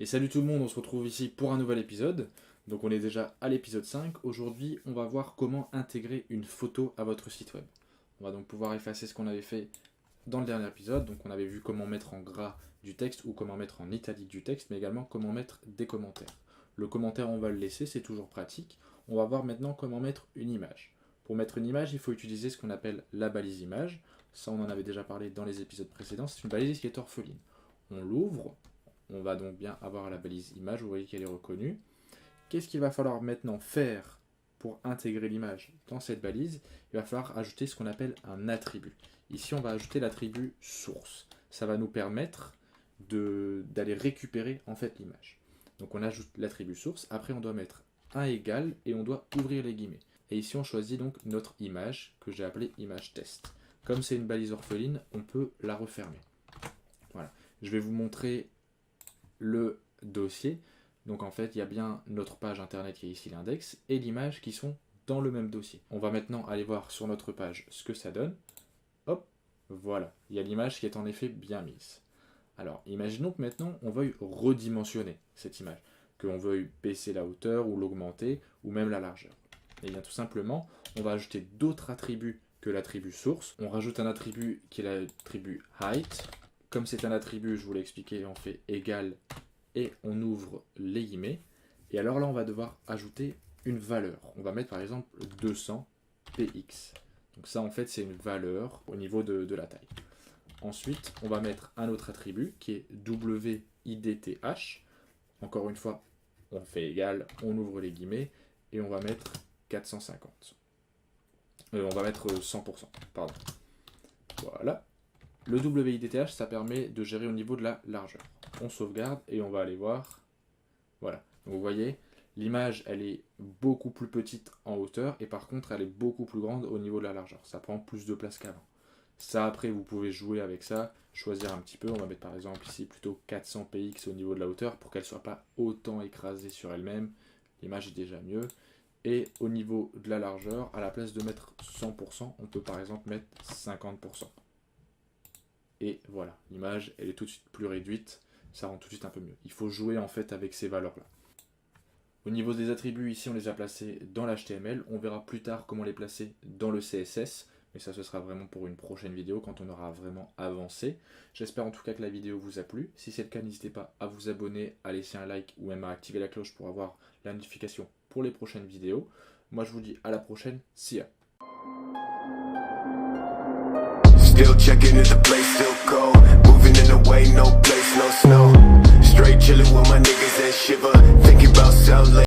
Et salut tout le monde, on se retrouve ici pour un nouvel épisode. Donc on est déjà à l'épisode 5. Aujourd'hui, on va voir comment intégrer une photo à votre site web. On va donc pouvoir effacer ce qu'on avait fait dans le dernier épisode. Donc on avait vu comment mettre en gras du texte ou comment mettre en italique du texte, mais également comment mettre des commentaires. Le commentaire, on va le laisser, c'est toujours pratique. On va voir maintenant comment mettre une image. Pour mettre une image, il faut utiliser ce qu'on appelle la balise image. Ça, on en avait déjà parlé dans les épisodes précédents. C'est une balise qui est orpheline. On l'ouvre. On va donc bien avoir la balise image, vous voyez qu'elle est reconnue. Qu'est-ce qu'il va falloir maintenant faire pour intégrer l'image dans cette balise? Il va falloir ajouter ce qu'on appelle un attribut. Ici, on va ajouter l'attribut source. Ça va nous permettre d'aller récupérer en fait l'image. Donc on ajoute l'attribut source, après on doit mettre un égal et on doit ouvrir les guillemets. Et ici on choisit donc notre image que j'ai appelée image test. Comme c'est une balise orpheline, on peut la refermer. Voilà. Je vais vous montrer le dossier. Donc en fait, il y a bien notre page internet qui est ici l'index et l'image qui sont dans le même dossier. On va maintenant aller voir sur notre page ce que ça donne. Hop, voilà. Il y a l'image qui est en effet bien mise. Alors, imaginons que maintenant, on veuille redimensionner cette image, qu'on veuille baisser la hauteur ou l'augmenter, ou même la largeur. Et bien tout simplement, on va ajouter d'autres attributs que l'attribut source. On rajoute un attribut qui est l'attribut height. Comme c'est un attribut, je vous l'ai expliqué, on fait égal et on ouvre les guillemets. Et alors là, on va devoir ajouter une valeur. On va mettre par exemple 200 px. Donc ça, en fait, c'est une valeur au niveau de la taille. Ensuite, on va mettre un autre attribut qui est width. Encore une fois, on fait égal, on ouvre les guillemets et on va mettre 450. On va mettre 100%, pardon. Voilà. Le width, ça permet de gérer au niveau de la largeur. On sauvegarde et on va aller voir. Voilà. Donc vous voyez, l'image, elle est beaucoup plus petite en hauteur et par contre, elle est beaucoup plus grande au niveau de la largeur. Ça prend plus de place qu'avant. Ça, après, vous pouvez jouer avec ça, choisir un petit peu. On va mettre par exemple ici plutôt 400 px au niveau de la hauteur pour qu'elle ne soit pas autant écrasée sur elle-même. L'image est déjà mieux. Et au niveau de la largeur, à la place de mettre 100%, on peut par exemple mettre 50%. Et voilà, l'image, elle est tout de suite plus réduite. Ça rend tout de suite un peu mieux. Il faut jouer en fait avec ces valeurs-là. Au niveau des attributs, ici, on les a placés dans l'HTML. On verra plus tard comment les placer dans le CSS. Mais ça, ce sera vraiment pour une prochaine vidéo quand on aura vraiment avancé. J'espère en tout cas que la vidéo vous a plu. Si c'est le cas, n'hésitez pas à vous abonner, à laisser un like ou même à activer la cloche pour avoir la notification pour les prochaines vidéos. Moi, je vous dis à la prochaine. See ya! Still checking if the place still cold. Moving in the way, no place, no snow. Straight chilling with my niggas that shiver. Thinking about South Lake.